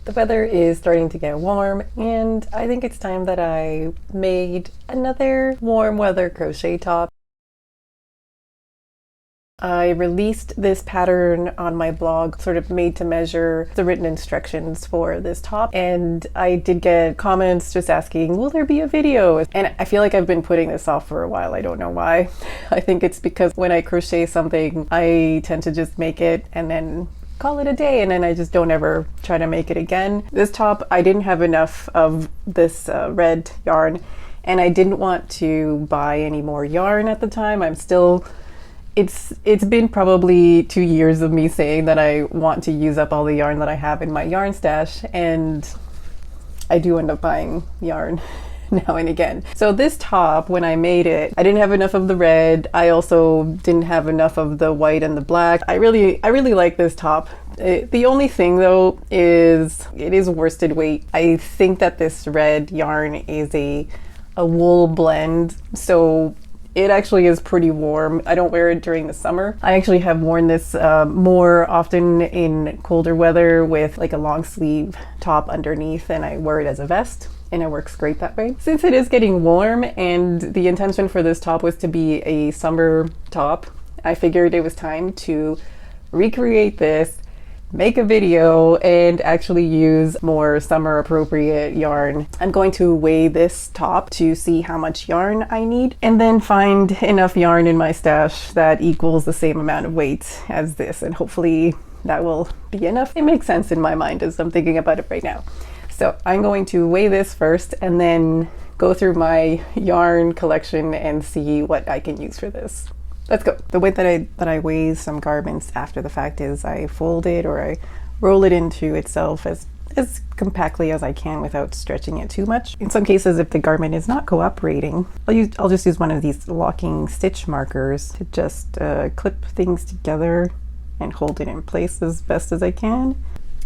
The weather is starting to get warm, and I think it's time that I made another warm weather crochet top. I released this pattern on my blog, sort of made to measure the written instructions for this top, and I did get comments just asking, will there be a video? And I feel like I've been putting this off for a while. I don't know why. I think it's because when I crochet something, I tend to just make it and then call it a day, and then I just don't ever try to make it again. This top, I didn't have enough of this red yarn, and I didn't want to buy any more yarn at the time. I'm still, it's been probably 2 years of me saying that I want to use up all the yarn that I have in my yarn stash, and I do end up buying yarn now and again. So this top, when I made it, I didn't have enough of the red. I also didn't have enough of the white and the black. I really like this top. The only thing though is it is worsted weight. I think that this red yarn is a wool blend, so it actually is pretty warm. I don't wear it during the summer. I actually have worn this more often in colder weather with like a long sleeve top underneath, and I wear it as a vest, and it works great that way. Since it is getting warm and the intention for this top was to be a summer top, I figured it was time to recreate this, make a video, and actually use more summer appropriate yarn. I'm going to weigh this top to see how much yarn I need, and then find enough yarn in my stash that equals the same amount of weight as this, and hopefully that will be enough. It makes sense in my mind as I'm thinking about it right now. So I'm going to weigh this first and then go through my yarn collection and see what I can use for this. Let's go. The way that I weigh some garments after the fact is I fold it, or I roll it into itself as compactly as I can without stretching it too much. In some cases, if the garment is not cooperating, I'll just use one of these locking stitch markers to just clip things together and hold it in place as best as I can.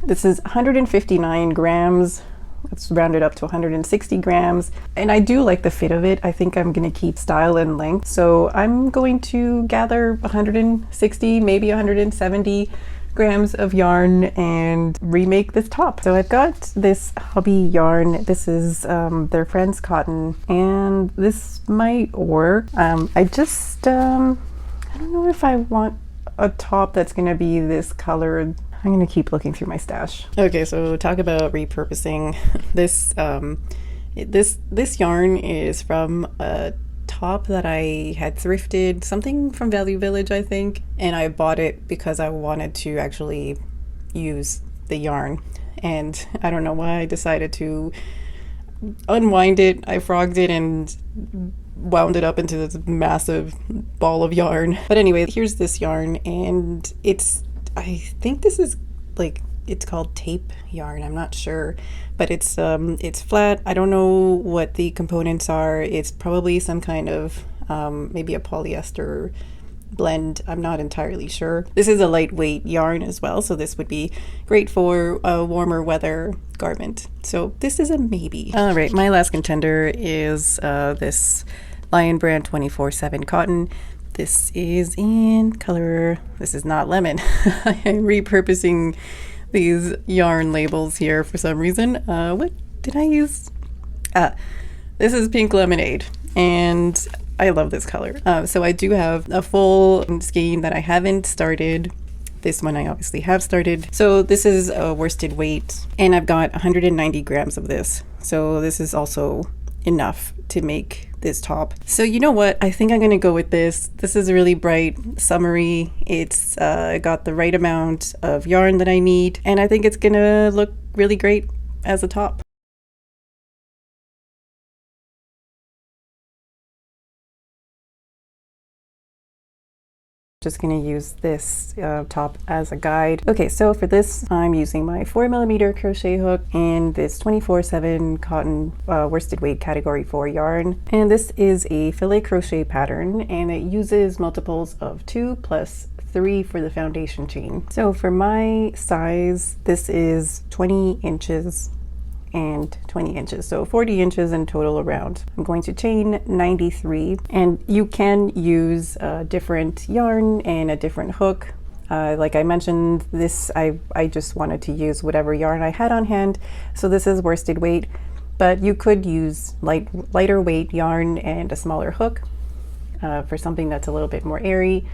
This is 159 grams. Let's round it up to 160 grams. And I do like the fit of it. I think I'm gonna keep style and length. So I'm going to gather 160, maybe 170 grams of yarn and remake this top. So I've got this hobby yarn. This is their Friends cotton, and this might work. I don't know if I want a top that's gonna be this colored. I'm gonna keep looking through my stash. Okay, so talk about repurposing. This this yarn is from a top that I had thrifted, something from Value Village, I think, and I bought it because I wanted to actually use the yarn, and I don't know why I decided to unwind it. I frogged it and wound it up into this massive ball of yarn. But anyway, here's this yarn, and I think this is like, it's called tape yarn. I'm not sure, but it's flat. I don't know what the components are. It's probably some kind of maybe a polyester blend. I'm not entirely sure. This is a lightweight yarn as well, so this would be great for a warmer weather garment. So this is a maybe. All right, my last contender is this Lion Brand 24/7 cotton. This is in color, this is not lemon. I am repurposing these yarn labels here for some reason. What did I use? This is Pink Lemonade, and I love this color. So I do have a full skein that I haven't started. This one I obviously have started. So this is a worsted weight, and I've got 190 grams of this. So this is also enough to make this top. So you know what? I think I'm gonna go with this. This is really bright, summery. It's got the right amount of yarn that I need, and I think it's gonna look really great as a top. Just gonna use this top as a guide. Okay, so for this I'm using my 4mm crochet hook and this 24/7 cotton worsted weight category 4 yarn, and this is a filet crochet pattern, and it uses multiples of 2 plus 3 for the foundation chain. So for my size, this is 20 inches and 20 inches, so 40 inches in total around. I'm going to chain 93, and you can use a different yarn and a different hook. Like I mentioned, this I just wanted to use whatever yarn I had on hand, so this is worsted weight, but you could use lighter weight yarn and a smaller hook for something that's a little bit more airy.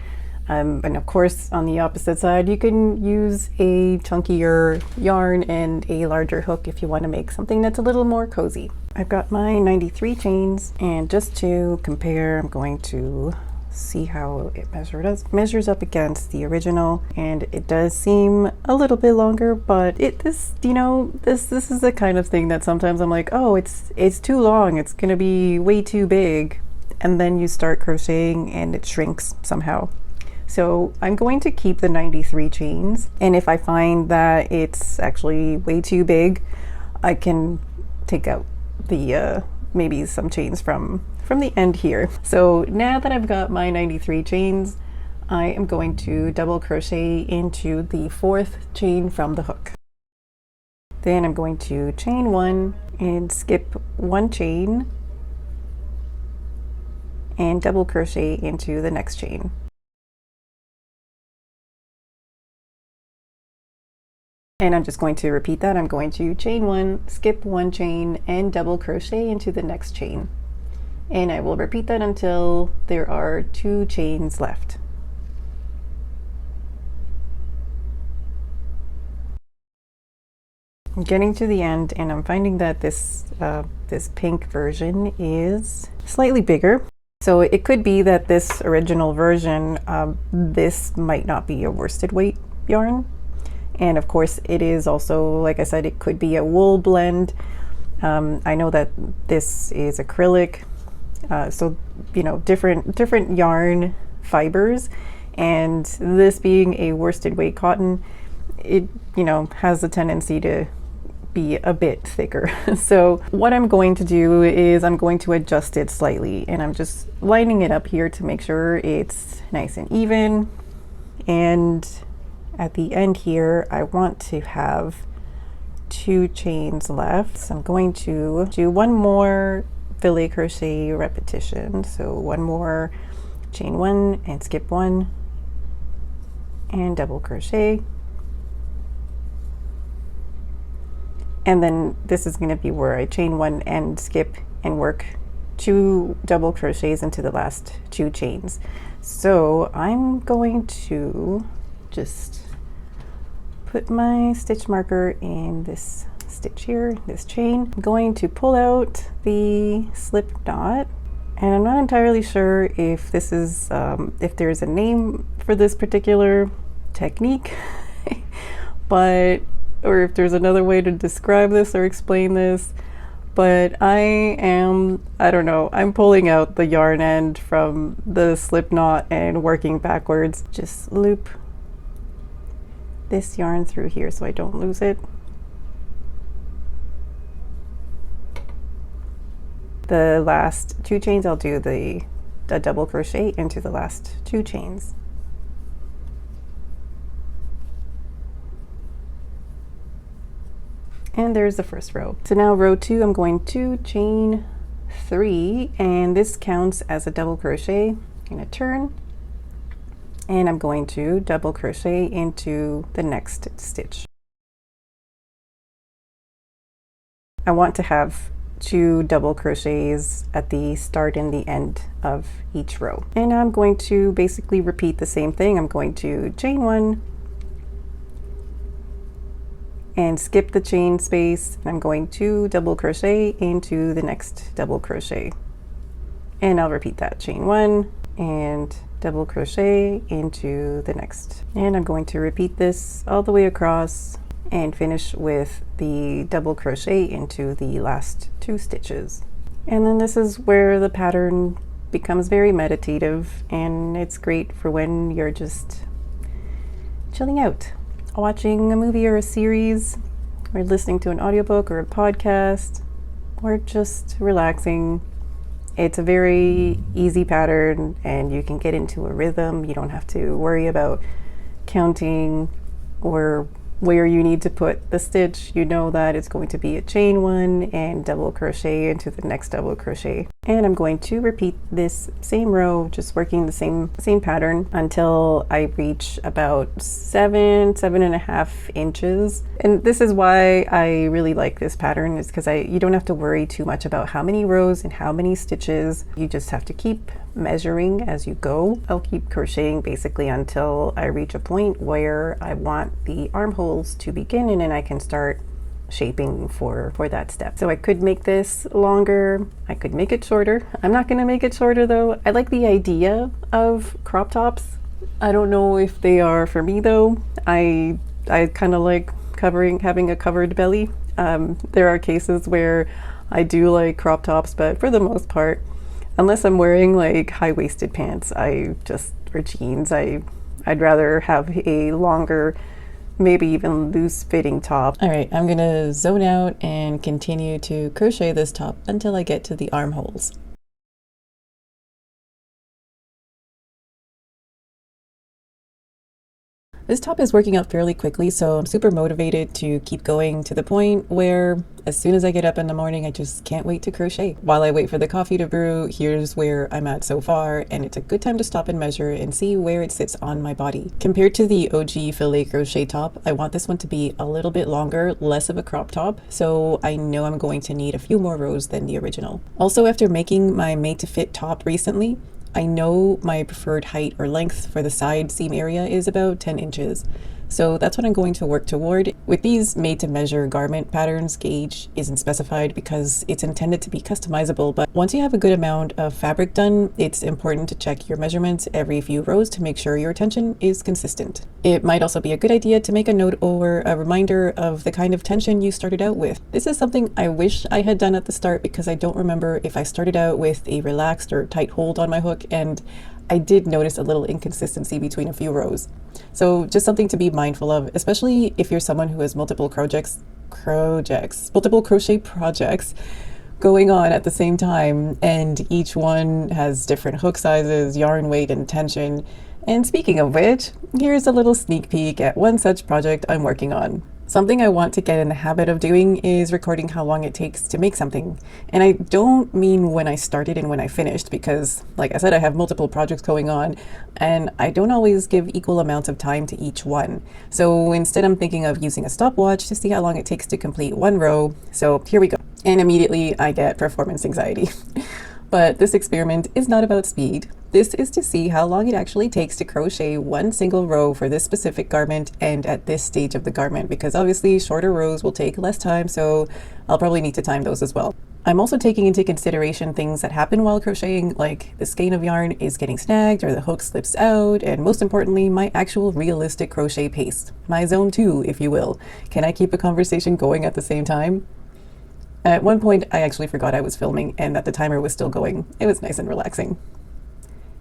And of course, on the opposite side, you can use a chunkier yarn and a larger hook if you want to make something that's a little more cozy. I've got my 93 chains, and just to compare, I'm going to see how it measures up against the original, and it does seem a little bit longer, but this is the kind of thing that sometimes I'm like, oh, it's too long, it's gonna be way too big, and then you start crocheting and it shrinks somehow. So I'm going to keep the 93 chains, and if I find that it's actually way too big, I can take out the maybe some chains from the end here. So now that I've got my 93 chains, I am going to double crochet into the 4th chain from the hook. Then I'm going to chain 1 and skip 1 chain and double crochet into the next chain. And I'm just going to repeat that. I'm going to chain 1, skip 1 chain, and double crochet into the next chain. And I will repeat that until there are 2 chains left. I'm getting to the end, and I'm finding that this pink version is slightly bigger. So it could be that this original version, this might not be a worsted weight yarn. And of course it is also, like I said, it could be a wool blend. I know that this is acrylic, so different yarn fibers, and this being a worsted weight cotton, it has a tendency to be a bit thicker. So what I'm going to do is I'm going to adjust it slightly, and I'm just lining it up here to make sure it's nice and even. And at the end here, I want to have 2 chains left. So I'm going to do 1 more filet crochet repetition. So 1 more chain 1 and skip 1 and double crochet. And then this is going to be where I chain 1 and skip and work 2 double crochets into the last 2 chains. So I'm going to just put my stitch marker in this stitch here, this chain. I'm going to pull out the slip knot, and I'm not entirely sure if this is if there's a name for this particular technique, or if there's another way to describe this or explain this, but I don't know, I'm pulling out the yarn end from the slip knot and working backwards. Just loop this yarn through here so I don't lose it. The last 2 chains, I'll do the double crochet into the last 2 chains. And there's the first row. So now row 2, I'm going to chain 3, and this counts as a double crochet. I'm going to turn, and I'm going to double crochet into the next stitch. I want to have 2 double crochets at the start and the end of each row. And I'm going to basically repeat the same thing. I'm going to chain 1 and skip the chain space. I'm going to double crochet into the next double crochet. And I'll repeat that, chain 1 and double crochet into the next. And I'm going to repeat this all the way across and finish with the double crochet into the last 2 stitches. And then this is where the pattern becomes very meditative, and it's great for when you're just chilling out, watching a movie or a series, or listening to an audiobook or a podcast, or just relaxing. It's a very easy pattern, and you can get into a rhythm. You don't have to worry about counting or where you need to put the stitch, you know that it's going to be a chain one and double crochet into the next double crochet. And I'm going to repeat this same row, just working the same pattern until I reach about 7.5 inches. And this is why I really like this pattern, is because you don't have to worry too much about how many rows and how many stitches. You just have to keep measuring as you go. I'll keep crocheting basically until I reach a point where I want the armholes to begin, and then I can start shaping for that step. So I could make this longer, I could make it shorter. I'm not going to make it shorter though. I like the idea of crop tops. I don't know if they are for me though. I kind of like having a covered belly. There are cases where I do like crop tops, but for the most part, unless I'm wearing like high-waisted pants, or jeans, I'd rather have a longer, maybe even loose fitting top. All right, I'm gonna zone out and continue to crochet this top until I get to the armholes. This top is working out fairly quickly, so I'm super motivated to keep going, to the point where as soon as I get up in the morning, I just can't wait to crochet. While I wait for the coffee to brew, here's where I'm at so far, and it's a good time to stop and measure and see where it sits on my body. Compared to the OG filet crochet top, I want this one to be a little bit longer, less of a crop top, so I know I'm going to need a few more rows than the original. Also, after making my made to fit top recently, I know my preferred height or length for the side seam area is about 10 inches. So that's what I'm going to work toward. With these made to measure garment patterns, gauge isn't specified because it's intended to be customizable, but once you have a good amount of fabric done, it's important to check your measurements every few rows to make sure your tension is consistent. It might also be a good idea to make a note or a reminder of the kind of tension you started out with. This is something I wish I had done at the start, because I don't remember if I started out with a relaxed or tight hold on my hook, and I did notice a little inconsistency between a few rows. So just something to be mindful of, especially if you're someone who has multiple crochet projects going on at the same time, and each one has different hook sizes, yarn weight, and tension. And speaking of which, here's a little sneak peek at one such project I'm working on. Something I want to get in the habit of doing is recording how long it takes to make something. And I don't mean when I started and when I finished, because like I said, I have multiple projects going on and I don't always give equal amounts of time to each one. So instead, I'm thinking of using a stopwatch to see how long it takes to complete one row. So here we go. And immediately I get performance anxiety. But this experiment is not about speed. This is to see how long it actually takes to crochet one single row for this specific garment and at this stage of the garment, because obviously shorter rows will take less time, so I'll probably need to time those as well. I'm also taking into consideration things that happen while crocheting, like the skein of yarn is getting snagged or the hook slips out, and most importantly, my actual realistic crochet pace. My zone 2, if you will. Can I keep a conversation going at the same time? At one point, I actually forgot I was filming and that the timer was still going. It was nice and relaxing.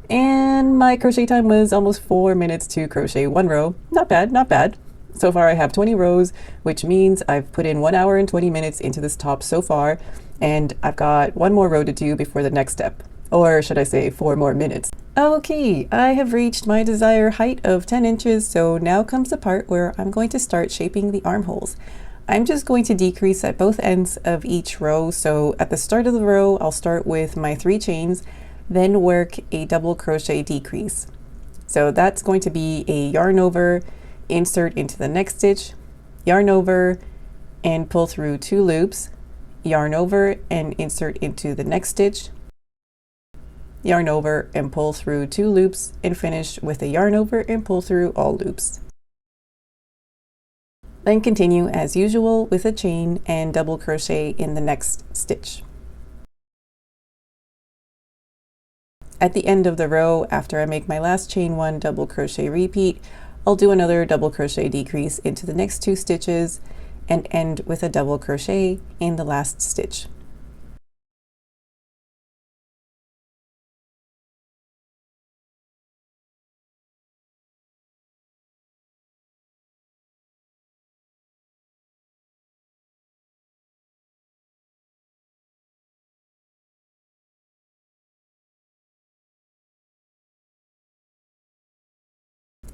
And my crochet time was almost 4 minutes to crochet one row. Not bad, not bad. So far I have 20 rows, which means I've put in 1 hour and 20 minutes into this top so far, and I've got one more row to do before the next step. Or should I say 4 more minutes. Okay, I have reached my desired height of 10 inches, so now comes the part where I'm going to start shaping the armholes. I'm just going to decrease at both ends of each row. So at the start of the row, I'll start with my 3 chains, then work a double crochet decrease. So that's going to be a yarn over, insert into the next stitch, yarn over, and pull through 2 loops, yarn over and insert into the next stitch, yarn over and pull through 2 loops, and finish with a yarn over and pull through all loops. Then continue as usual with a chain and double crochet in the next stitch. At the end of the row, after I make my last chain 1 double crochet repeat, I'll do another double crochet decrease into the next 2 stitches and end with a double crochet in the last stitch.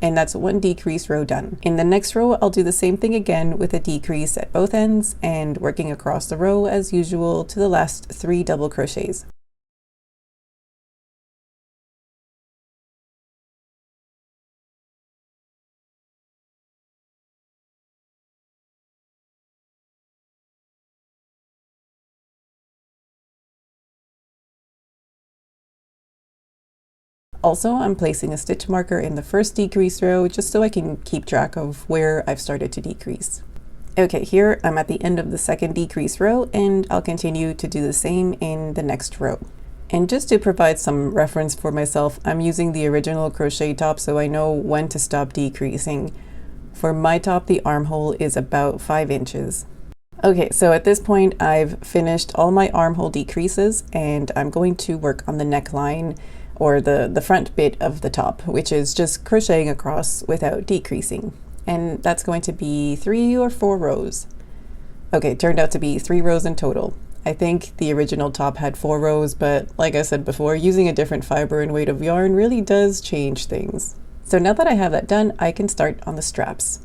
and that's one decrease row done. In the next row, I'll do the same thing again with a decrease at both ends and working across the row as usual to the last 3 double crochets. Also, I'm placing a stitch marker in the first decrease row just so I can keep track of where I've started to decrease. Okay, here I'm at the end of the second decrease row, and I'll continue to do the same in the next row. And just to provide some reference for myself, I'm using the original crochet top so I know when to stop decreasing. For my top, the armhole is about 5 inches. Okay, so at this point I've finished all my armhole decreases, and I'm going to work on the neckline, or the front bit of the top, which is just crocheting across without decreasing. And that's going to be 3 or 4 rows. Okay, it turned out to be 3 rows in total. I think the original top had 4 rows, but like I said before, using a different fiber and weight of yarn really does change things. So now that I have that done, I can start on the straps.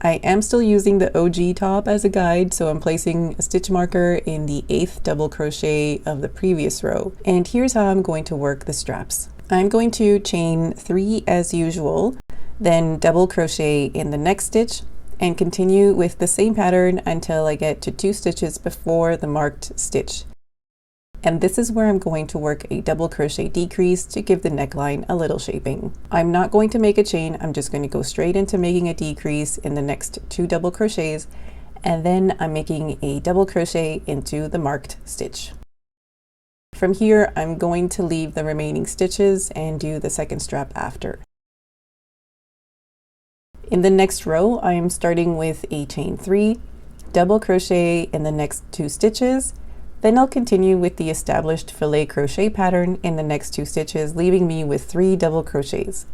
I am still using the OG top as a guide, so I'm placing a stitch marker in the 8th double crochet of the previous row. And here's how I'm going to work the straps. I'm going to chain 3 as usual, then double crochet in the next stitch, and continue with the same pattern until I get to 2 stitches before the marked stitch. And this is where I'm going to work a double crochet decrease to give the neckline a little shaping. I'm not going to make a chain, I'm just going to go straight into making a decrease in the next 2 double crochets, and then I'm making a double crochet into the marked stitch. From here, I'm going to leave the remaining stitches and do the second strap after. In the next row, I am starting with a chain 3, double crochet in the next 2 stitches, then I'll continue with the established filet crochet pattern in the next 2 stitches, leaving me with 3 double crochets.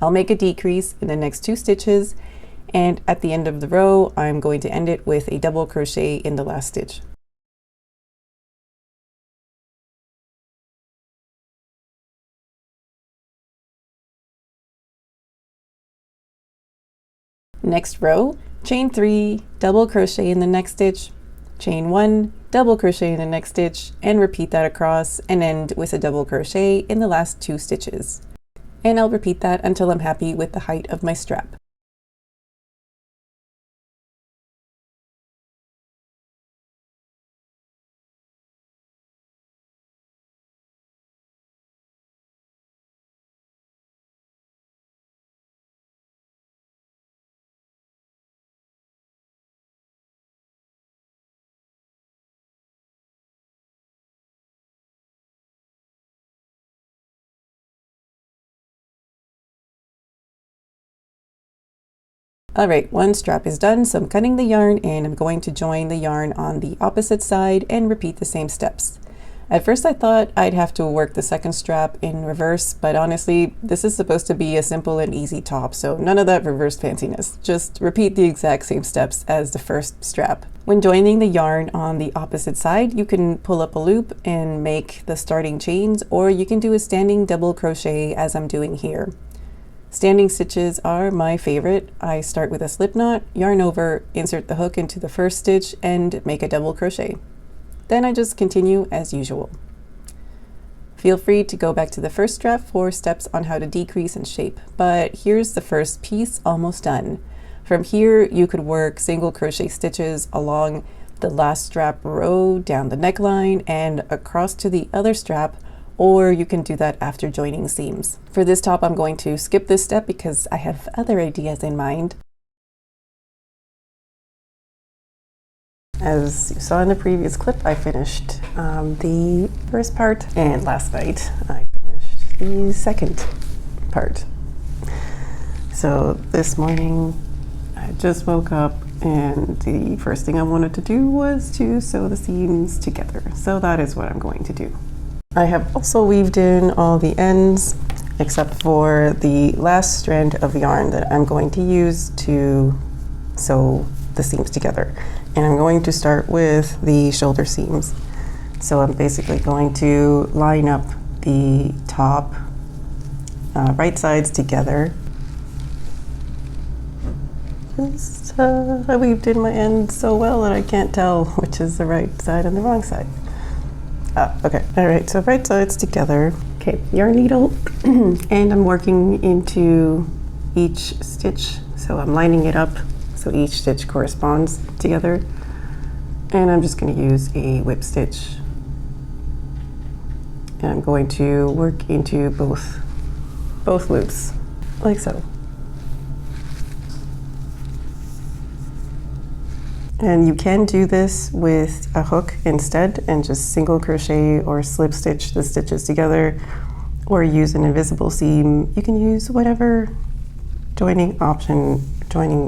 I'll make a decrease in the next 2 stitches, and at the end of the row, I'm going to end it with a double crochet in the last stitch. Next row, chain 3, double crochet in the next stitch, chain 1, double crochet in the next stitch, and repeat that across and end with a double crochet in the last 2 stitches. And I'll repeat that until I'm happy with the height of my strap. Alright, one strap is done, so I'm cutting the yarn and I'm going to join the yarn on the opposite side and repeat the same steps. At first I thought I'd have to work the second strap in reverse, but honestly, this is supposed to be a simple and easy top, so none of that reverse fanciness. Just repeat the exact same steps as the first strap. When joining the yarn on the opposite side, you can pull up a loop and make the starting chains, or you can do a standing double crochet as I'm doing here. Standing stitches are my favorite. I start with a slip knot, yarn over, insert the hook into the first stitch, and make a double crochet. Then I just continue as usual. Feel free to go back to the first strap for steps on how to decrease and shape, but here's the first piece almost done. From here, you could work single crochet stitches along the last strap row, down the neckline, and across to the other strap, or you can do that after joining seams. For this top, I'm going to skip this step because I have other ideas in mind. As you saw in the previous clip, I finished the first part, and last night I finished the second part. So this morning I just woke up and the first thing I wanted to do was to sew the seams together. So that is what I'm going to do. I have also weaved in all the ends except for the last strand of yarn that I'm going to use to sew the seams together. And I'm going to start with the shoulder seams. So I'm basically going to line up the top right sides together. I weaved in my end so well that I can't tell which is the right side and the wrong side. Okay, all right, so right sides together. Okay, yarn needle, and I'm working into each stitch. So I'm lining it up so each stitch corresponds together. And I'm just gonna use a whip stitch. And I'm going to work into both loops, like so. And you can do this with a hook instead and just single crochet or slip stitch the stitches together, or use an invisible seam. You can use whatever joining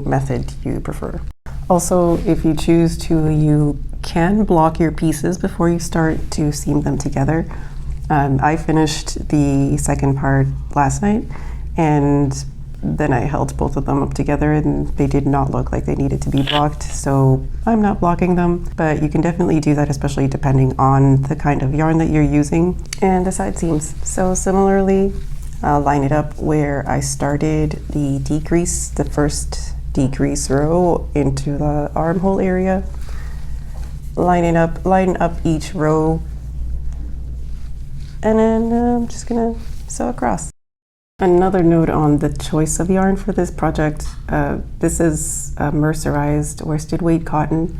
method you prefer. Also, if you choose to, you can block your pieces before you start to seam them together. I finished the second part last night, and then I held both of them up together and they did not look like they needed to be blocked, so I'm not blocking them. But you can definitely do that, especially depending on the kind of yarn that you're using and the side seams. So similarly, I'll line it up where I started the first decrease row into the armhole area. Line up each row, and then I'm just gonna sew across. Another note on the choice of yarn for this project. This is mercerized worsted weight cotton,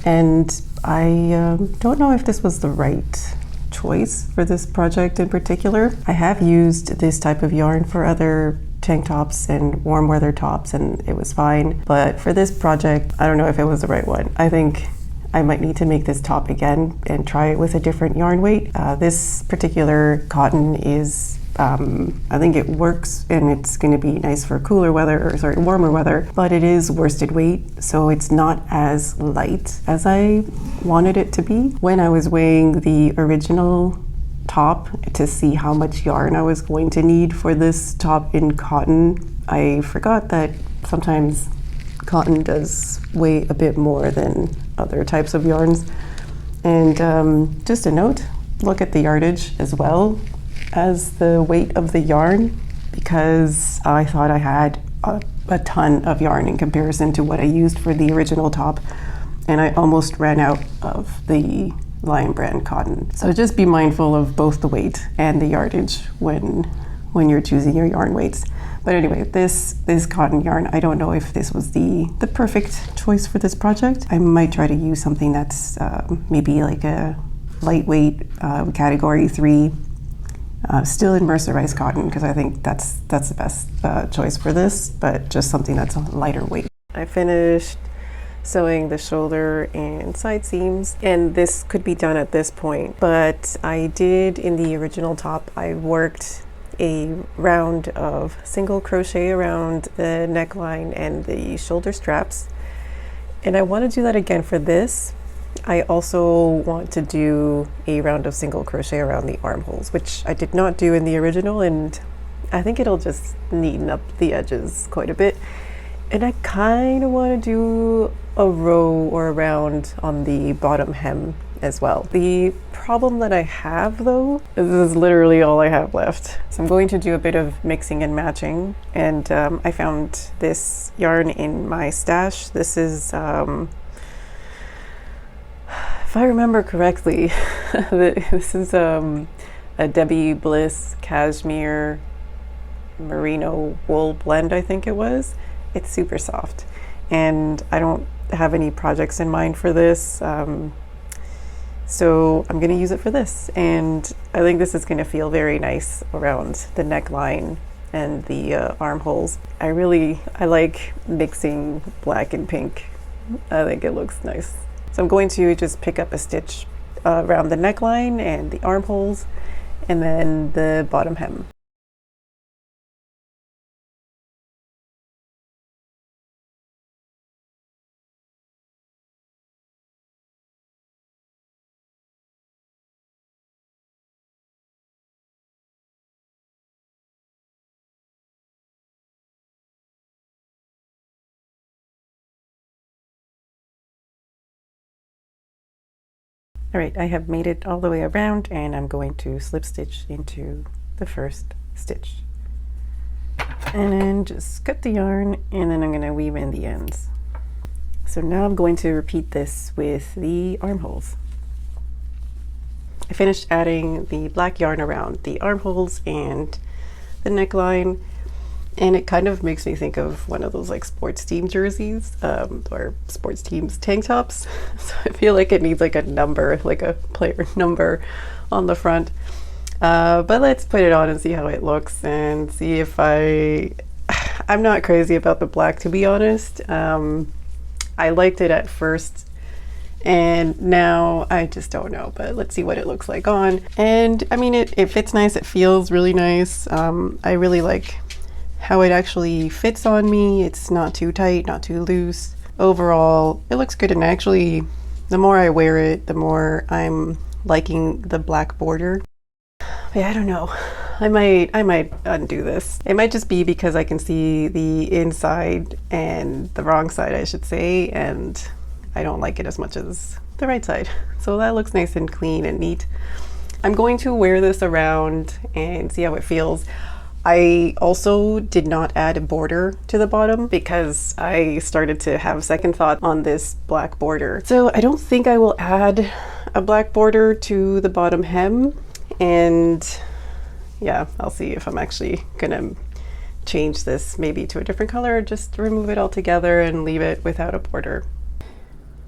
and I don't know if this was the right choice for this project in particular. I have used this type of yarn for other tank tops and warm weather tops, and it was fine. But for this project, I don't know if it was the right one. I think I might need to make this top again and try it with a different yarn weight. This particular cotton is I think it works, and it's going to be nice for warmer weather, but it is worsted weight, so it's not as light as I wanted it to be. When I was weighing the original top to see how much yarn I was going to need for this top in cotton, I forgot that sometimes cotton does weigh a bit more than other types of yarns. And just a note, look at the yardage as well as the weight of the yarn, because I thought I had a ton of yarn in comparison to what I used for the original top, and I almost ran out of the Lion brand cotton. So just be mindful of both the weight and the yardage when you're choosing your yarn weights. But anyway, this cotton yarn, I don't know if this was the perfect choice for this project. I might try to use something that's maybe like a lightweight category 3, still in mercerized cotton, because I think that's the best choice for this, but just something that's a lighter weight. I finished sewing the shoulder and side seams, and this could be done at this point, but I did in the original top, I worked a round of single crochet around the neckline and the shoulder straps, and I want to do that again for this. I also want to do a round of single crochet around the armholes, which I did not do in the original, and I think it'll just neaten up the edges quite a bit. And I kind of want to do a row or a round on the bottom hem as well. The problem that I have though, is this is literally all I have left. So I'm going to do a bit of mixing and matching, and I found this yarn in my stash. This is if I remember correctly, this is a Debbie Bliss cashmere merino wool blend, I think it was. It's super soft, and I don't have any projects in mind for this, so I'm gonna use it for this, and I think this is gonna feel very nice around the neckline and the armholes. I like mixing black and pink. I think it looks nice. So I'm going to just pick up a stitch around the neckline and the armholes, and then the bottom hem. All right, I have made it all the way around, and I'm going to slip stitch into the first stitch. And then just cut the yarn, and then I'm going to weave in the ends. So now I'm going to repeat this with the armholes. I finished adding the black yarn around the armholes and the neckline, and it kind of makes me think of one of those like sports team jerseys, or sports teams tank tops. So I feel like it needs like a number, like a player number on the front. But let's put it on and see how it looks and see if I'm not crazy about the black, to be honest. I liked it at first, and now I just don't know, but let's see what it looks like on. And I mean, it fits nice, it feels really nice. I really like how it actually fits on me. It's not too tight, not too loose. Overall, it looks good, and actually, the more I wear it, the more I'm liking the black border. But yeah, I don't know. I might undo this. It might just be because I can see the inside and the wrong side, I should say, and I don't like it as much as the right side. So that looks nice and clean and neat. I'm going to wear this around and see how it feels. I also did not add a border to the bottom because I started to have second thought on this black border. So I don't think I will add a black border to the bottom hem. And yeah, I'll see if I'm actually gonna change this maybe to a different color, or just remove it altogether and leave it without a border.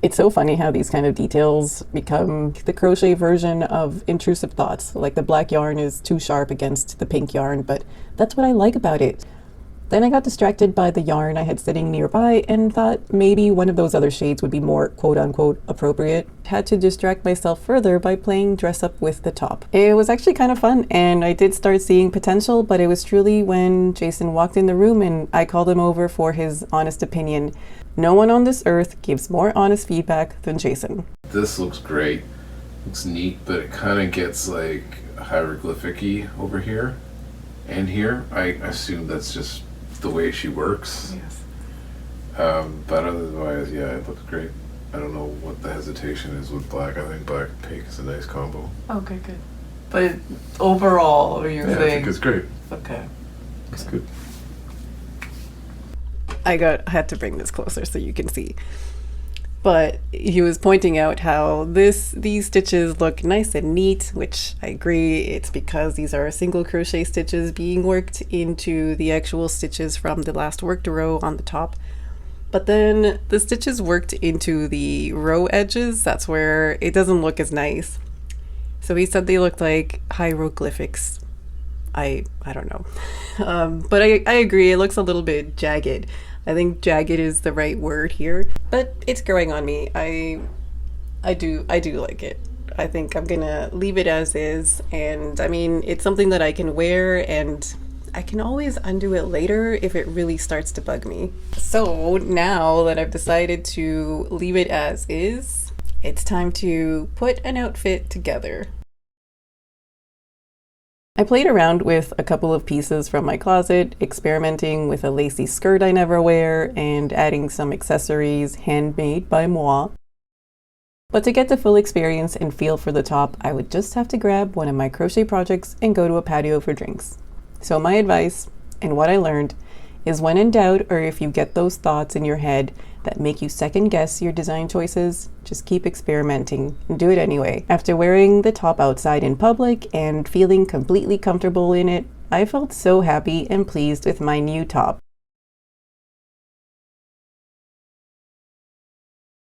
It's so funny how these kind of details become the crochet version of intrusive thoughts. Like the black yarn is too sharp against the pink yarn, but that's what I like about it. Then I got distracted by the yarn I had sitting nearby and thought maybe one of those other shades would be more quote-unquote appropriate. Had to distract myself further by playing dress up with the top. It was actually kind of fun, and I did start seeing potential, but it was truly when Jason walked in the room and I called him over for his honest opinion. No one on this earth gives more honest feedback than Jason. This looks great. Looks neat, but it kind of gets like hieroglyphic-y over here and here. I assume that's just the way she works. Yes. But otherwise, yeah, it looks great. I don't know what the hesitation is with black. I think black and pink is a nice combo. Okay, good. But overall, are you Yeah, I think it's great. Okay. It's good. I had to bring this closer so you can see. But he was pointing out how these stitches look nice and neat, which I agree. It's because these are single crochet stitches being worked into the actual stitches from the last worked row on the top. But then the stitches worked into the row edges, that's where it doesn't look as nice. So he said they looked like hieroglyphics. I don't know. But I agree, it looks a little bit jagged. I think jagged is the right word here, but it's growing on me. I do like it. I think I'm gonna leave it as is, and I mean, it's something that I can wear, and I can always undo it later if it really starts to bug me. So now that I've decided to leave it as is, it's time to put an outfit together. I played around with a couple of pieces from my closet, experimenting with a lacy skirt I never wear and adding some accessories handmade by moi. But to get the full experience and feel for the top, I would just have to grab one of my crochet projects and go to a patio for drinks. So my advice, and what I learned, is when in doubt, or if you get those thoughts in your head that make you second guess your design choices, just keep experimenting and do it anyway. After wearing the top outside in public and feeling completely comfortable in it, I felt so happy and pleased with my new top.